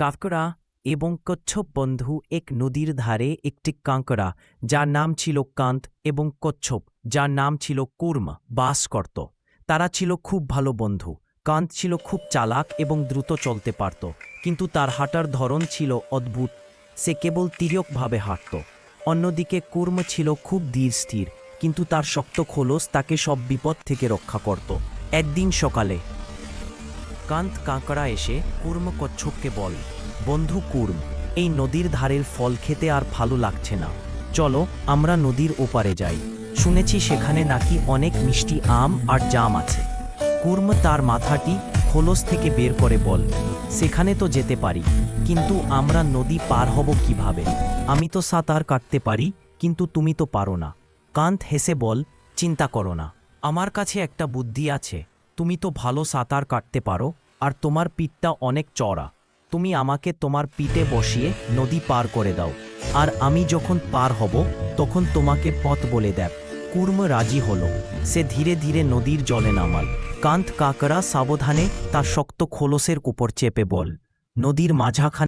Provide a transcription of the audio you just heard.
কাঁকড়া এবং কচ্ছপ বন্ধু এক নদীর ধারে একটি কাঁকড়া যার নাম ছিল কান্ত এবং কচ্ছপ যার নাম ছিল কুর্ম বাস করত। তারা ছিল খুব ভালো বন্ধু। কান্ত ছিল খুব চালাক এবং দ্রুত চলতে পারত, কিন্তু তার হাঁটার ধরন ছিল অদ্ভুত। সে কেবল তির্যকভাবে হাঁটত। অন্যদিকে কুর্ম ছিল খুব ধীর স্থির, কিন্তু তার শক্ত খোলস তাকে সব বিপদ থেকে রক্ষা করত। একদিন সকালে কান্ত কাঁকড়া এসে কুর্ম কচ্ছপকে বল, বন্ধু কুর্ম, এই নদীর ধারের ফল খেতে আর ভালো লাগছে না, চলো আমরা নদীর ওপারে যাই। শুনেছি সেখানে নাকি অনেক মিষ্টি আম আর জাম আছে। কুর্ম তার মাথাটি খোলস থেকে বের করে বল, সেখানে তো যেতে পারি, কিন্তু আমরা নদী পার হব কিভাবে? আমি তো সাঁতার কাটতে পারি, কিন্তু তুমি তো পারো না। কান্ত হেসে বল, চিন্তা করো না, আমার কাছে একটা বুদ্ধি আছে। তুমি তো ভালো সাঁতার কাটতে পারো, আর তোমার পিঠটা অনেক চড়া। তুমি আমাকে তোমার পিঠে বসিয়ে নদী পার করে দাও, আর আমি যখন পার হব তখন তোমাকে পথ বলে দেব। কুর্ম রাজি হলো। সে ধীরে ধীরে নদীর জলে নামাল। কান্ত কাঁকড়া সাবধানে তার শক্ত খোলসের উপর চেপে বল, নদীর মাঝাখানে